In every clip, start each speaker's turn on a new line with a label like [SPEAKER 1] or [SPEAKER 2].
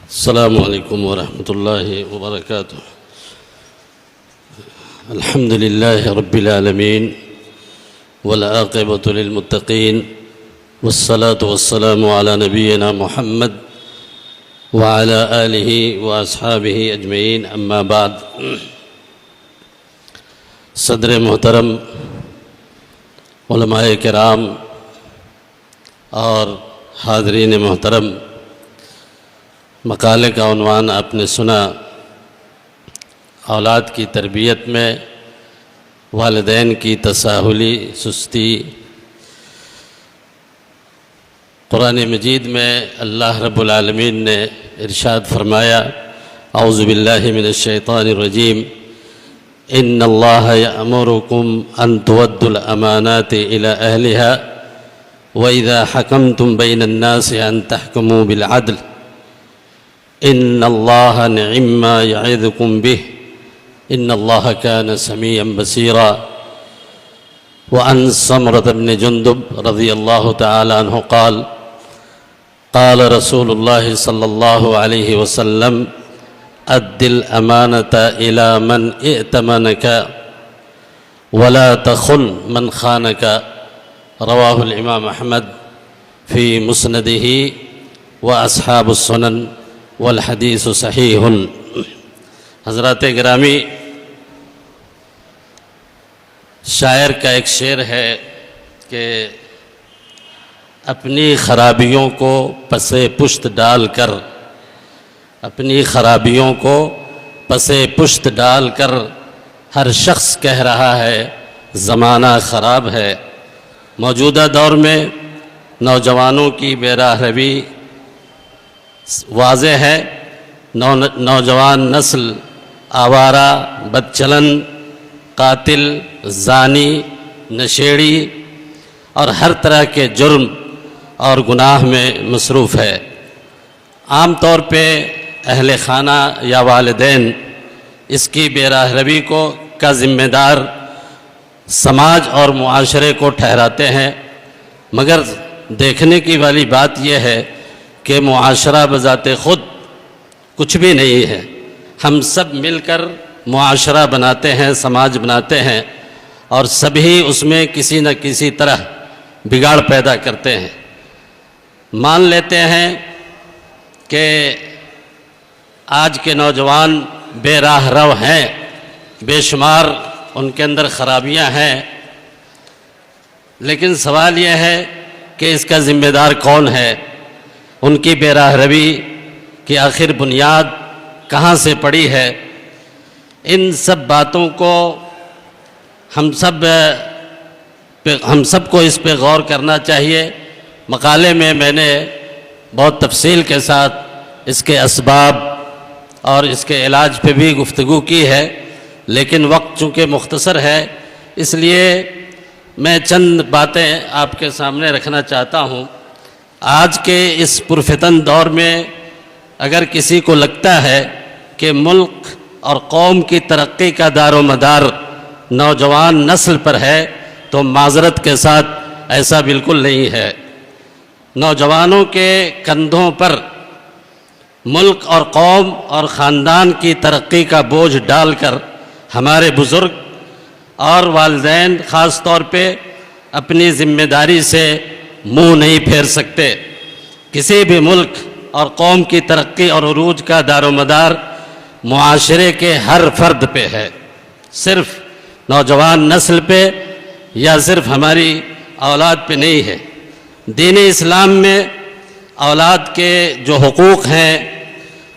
[SPEAKER 1] السلام علیکم ورحمۃ اللہ وبرکاتہ۔ الحمد للہ رب العالمین والعاقبۃ للمتقین والصلاة والسلام علی نبینا محمد وعلی آلہ واصحابہ اجمعین، اما بعد۔ صدر محترم، علماء کرام اور حاضرین محترم، مقالے کا عنوان آپ نے سنا، اولاد کی تربیت میں والدین کی تساہلی سستی۔ قرآن مجید میں اللہ رب العالمین نے ارشاد فرمایا، اعوذ باللہ من الشیطان الرجیم، ان اللہ یأمرکم ان تودوا الامانات الی اہلہا واذا حکمتم بین الناس ان تحکموا بالعدل ان اللہ نعم ما یعظکم بہ ان اللہ کان سمیعا بصیرا۔ وعن سمرة بن جندب رضی اللہ تعالی عنہ قال قال رسول اللہ صلی اللہ علیہ وسلم اد الامانة الى من ائتمنك ولا تخن من خانك۔ رواہ الامام احمد فی مسندہ واصحاب السنن والحدیث صحیح۔ حضرات گرامی، شاعر کا ایک شعر ہے کہ اپنی خرابیوں کو پس پشت ڈال کر، اپنی خرابیوں کو پس پشت ڈال کر ہر شخص کہہ رہا ہے زمانہ خراب ہے۔ موجودہ دور میں نوجوانوں کی بے راہ روی واضح ہے۔ نوجوان نسل آوارہ، بدچلن، قاتل، زانی، نشیڑی اور ہر طرح کے جرم اور گناہ میں مصروف ہے۔ عام طور پہ اہل خانہ یا والدین اس کی بے راہ روی کا ذمہ دار سماج اور معاشرے کو ٹھہراتے ہیں، مگر دیکھنے کی والی بات یہ ہے کہ معاشرہ بذات خود کچھ بھی نہیں ہے۔ ہم سب مل کر معاشرہ بناتے ہیں، سماج بناتے ہیں، اور سبھی اس میں کسی نہ کسی طرح بگاڑ پیدا کرتے ہیں۔ مان لیتے ہیں کہ آج کے نوجوان بے راہ رو ہیں، بے شمار ان کے اندر خرابیاں ہیں، لیکن سوال یہ ہے کہ اس کا ذمہ دار کون ہے؟ ان کی بے راہ روی کی آخر بنیاد کہاں سے پڑی ہے؟ ان سب باتوں کو ہم سب کو اس پہ غور کرنا چاہیے۔ مقالے میں میں نے بہت تفصیل کے ساتھ اس کے اسباب اور اس کے علاج پہ بھی گفتگو کی ہے، لیکن وقت چونکہ مختصر ہے، اس لیے میں چند باتیں آپ کے سامنے رکھنا چاہتا ہوں۔ آج کے اس پرفتن دور میں اگر کسی کو لگتا ہے کہ ملک اور قوم کی ترقی کا دار و مدار نوجوان نسل پر ہے تو معذرت کے ساتھ ایسا بالکل نہیں ہے۔ نوجوانوں کے کندھوں پر ملک اور قوم اور خاندان کی ترقی کا بوجھ ڈال کر ہمارے بزرگ اور والدین خاص طور پہ اپنی ذمہ داری سے منہ نہیں پھیر سکتے۔ کسی بھی ملک اور قوم کی ترقی اور عروج کا دار و مدار معاشرے کے ہر فرد پہ ہے، صرف نوجوان نسل پہ یا صرف ہماری اولاد پہ نہیں ہے۔ دین اسلام میں اولاد کے جو حقوق ہیں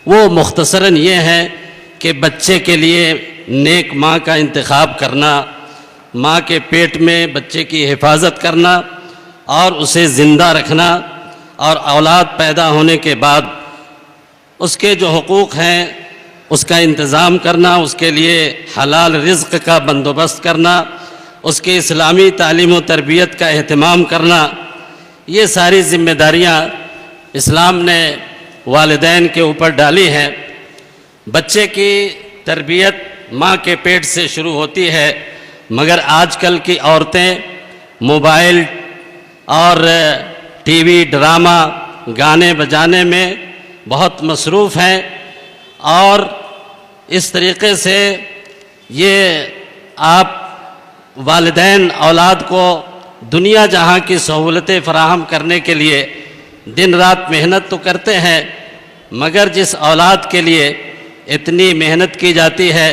[SPEAKER 1] وہ مختصراً یہ ہیں کہ بچے کے لیے نیک ماں کا انتخاب کرنا، ماں کے پیٹ میں بچے کی حفاظت کرنا اور اسے زندہ رکھنا، اور اولاد پیدا ہونے کے بعد اس کے جو حقوق ہیں اس کا انتظام کرنا، اس کے لیے حلال رزق کا بندوبست کرنا، اس کی اسلامی تعلیم و تربیت کا اہتمام کرنا، یہ ساری ذمہ داریاں اسلام نے والدین کے اوپر ڈالی ہیں۔ بچے کی تربیت ماں کے پیٹ سے شروع ہوتی ہے، مگر آج کل کی عورتیں موبائل اور ٹی وی ڈرامہ گانے بجانے میں بہت مصروف ہیں، اور اس طریقے سے یہ آپ والدین اولاد کو دنیا جہاں کی سہولتیں فراہم کرنے کے لیے دن رات محنت تو کرتے ہیں، مگر جس اولاد کے لیے اتنی محنت کی جاتی ہے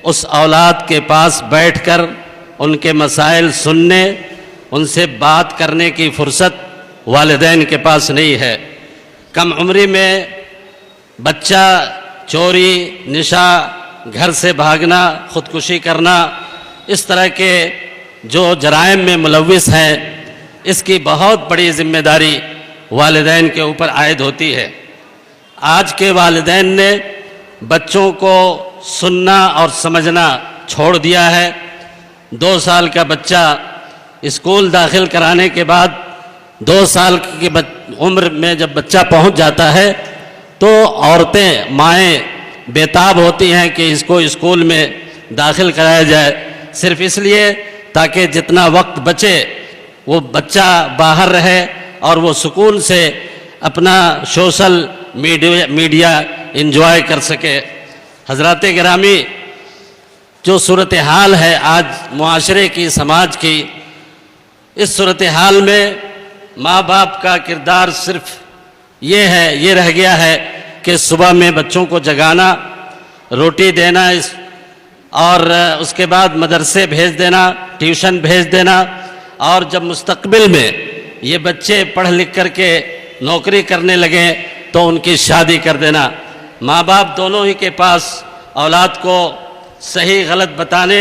[SPEAKER 1] اس اولاد کے پاس بیٹھ کر ان کے مسائل سننے، ان سے بات کرنے کی فرصت والدین کے پاس نہیں ہے۔ کم عمری میں بچہ چوری، نشہ، گھر سے بھاگنا، خودکشی کرنا، اس طرح کے جو جرائم میں ملوث ہیں، اس کی بہت بڑی ذمہ داری والدین کے اوپر عائد ہوتی ہے۔ آج کے والدین نے بچوں کو سننا اور سمجھنا چھوڑ دیا ہے۔ 2 سال کا بچہ اسکول داخل کرانے کے بعد 2 سال کی عمر میں جب بچہ پہنچ جاتا ہے تو عورتیں، مائیں بےتاب ہوتی ہیں کہ اس کو اسکول میں داخل کرایا جائے، صرف اس لیے تاکہ جتنا وقت بچے وہ بچہ باہر رہے اور وہ سکون سے اپنا سوشل میڈیا انجوائے کر سکے۔ حضرات گرامی، جو صورتحال ہے آج معاشرے کی، سماج کی، اس صورتحال میں ماں باپ کا کردار صرف یہ رہ گیا ہے کہ صبح میں بچوں کو جگانا، روٹی دینا، اور اس کے بعد مدرسے بھیج دینا، ٹیوشن بھیج دینا، اور جب مستقبل میں یہ بچے پڑھ لکھ کر کے نوکری کرنے لگیں تو ان کی شادی کر دینا۔ ماں باپ دونوں ہی کے پاس اولاد کو صحیح غلط بتانے،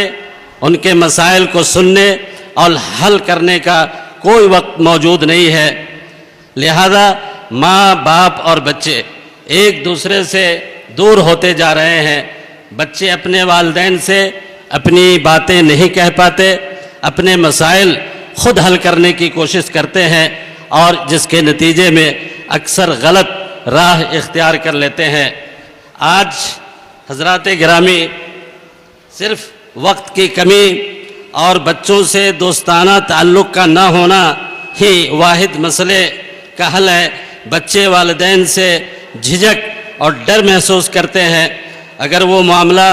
[SPEAKER 1] ان کے مسائل کو سننے اور حل کرنے کا کوئی وقت موجود نہیں ہے۔ لہذا ماں باپ اور بچے ایک دوسرے سے دور ہوتے جا رہے ہیں۔ بچے اپنے والدین سے اپنی باتیں نہیں کہہ پاتے، اپنے مسائل خود حل کرنے کی کوشش کرتے ہیں، اور جس کے نتیجے میں اکثر غلط راہ اختیار کر لیتے ہیں۔ آج حضرات گرامی، صرف وقت کی کمی اور بچوں سے دوستانہ تعلق کا نہ ہونا ہی واحد مسئلے کا حل ہے۔ بچے والدین سے جھجک اور ڈر محسوس کرتے ہیں۔ اگر وہ معاملہ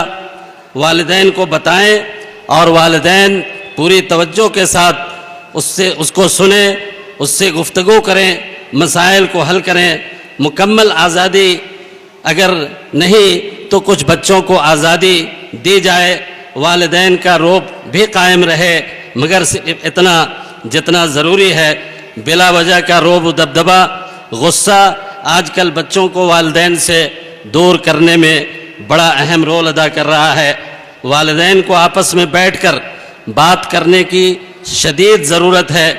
[SPEAKER 1] والدین کو بتائیں اور والدین پوری توجہ کے ساتھ اس کو سنیں، اس سے گفتگو کریں، مسائل کو حل کریں، مکمل آزادی اگر نہیں تو کچھ بچوں کو آزادی دی جائے، والدین کا روب بھی قائم رہے، مگر صرف اتنا جتنا ضروری ہے۔ بلا وجہ کا روب و دبدبا، غصہ آج کل بچوں کو والدین سے دور کرنے میں بڑا اہم رول ادا کر رہا ہے۔ والدین کو آپس میں بیٹھ کر بات کرنے کی شدید ضرورت ہے۔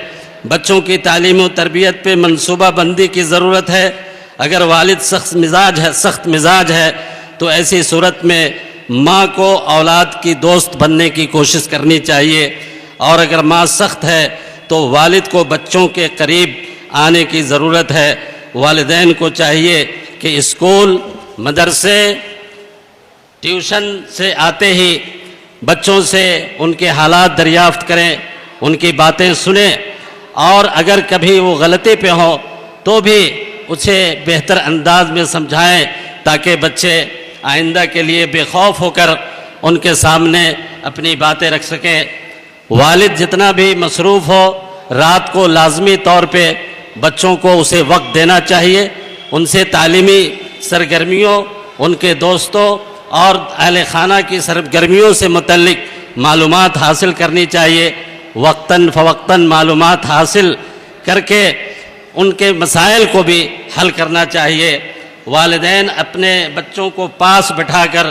[SPEAKER 1] بچوں کی تعلیم و تربیت پہ منصوبہ بندی کی ضرورت ہے۔ اگر والد سخت مزاج ہے تو ایسی صورت میں ماں کو اولاد کی دوست بننے کی کوشش کرنی چاہیے، اور اگر ماں سخت ہے تو والد کو بچوں کے قریب آنے کی ضرورت ہے۔ والدین کو چاہیے کہ اسکول، مدرسے، ٹیوشن سے آتے ہی بچوں سے ان کے حالات دریافت کریں، ان کی باتیں سنیں، اور اگر کبھی وہ غلطی پہ ہو تو بھی اسے بہتر انداز میں سمجھائیں تاکہ بچے آئندہ کے لیے بے خوف ہو کر ان کے سامنے اپنی باتیں رکھ سکیں۔ والد جتنا بھی مصروف ہو، رات کو لازمی طور پہ بچوں کو اسے وقت دینا چاہیے، ان سے تعلیمی سرگرمیوں، ان کے دوستوں اور اہل خانہ کی سرگرمیوں سے متعلق معلومات حاصل کرنی چاہیے۔ وقتاً فوقتاً معلومات حاصل کر کے ان کے مسائل کو بھی حل کرنا چاہیے۔ والدین اپنے بچوں کو پاس بٹھا کر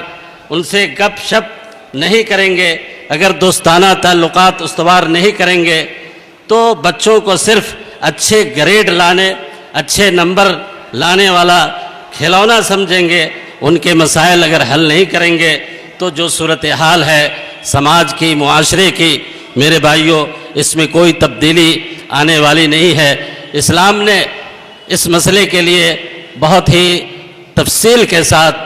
[SPEAKER 1] ان سے گپ شپ نہیں کریں گے، اگر دوستانہ تعلقات استوار نہیں کریں گے تو بچوں کو صرف اچھے گریڈ لانے، اچھے نمبر لانے والا کھلونا سمجھیں گے۔ ان کے مسائل اگر حل نہیں کریں گے تو جو صورتحال ہے سماج کی، معاشرے کی، میرے بھائیوں، اس میں کوئی تبدیلی آنے والی نہیں ہے۔ اسلام نے اس مسئلے کے لیے بہت ہی تفصیل کے ساتھ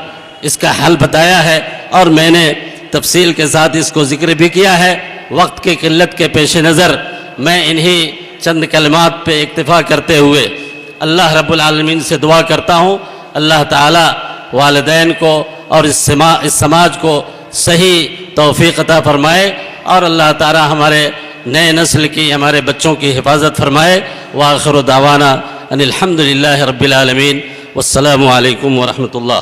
[SPEAKER 1] اس کا حل بتایا ہے، اور میں نے تفصیل کے ساتھ اس کو ذکر بھی کیا ہے۔ وقت کی قلت کے پیش نظر میں انہی چند کلمات پہ اکتفا کرتے ہوئے اللہ رب العالمین سے دعا کرتا ہوں اللہ تعالی والدین کو اور اس سماج کو صحیح توفیق عطا فرمائے، اور اللہ تعالی ہمارے نئے نسل کی، ہمارے بچوں کی حفاظت فرمائے۔ وآخر دعوانا ان الحمد للہ رب العالمین، والسلام علیکم ورحمۃ اللہ۔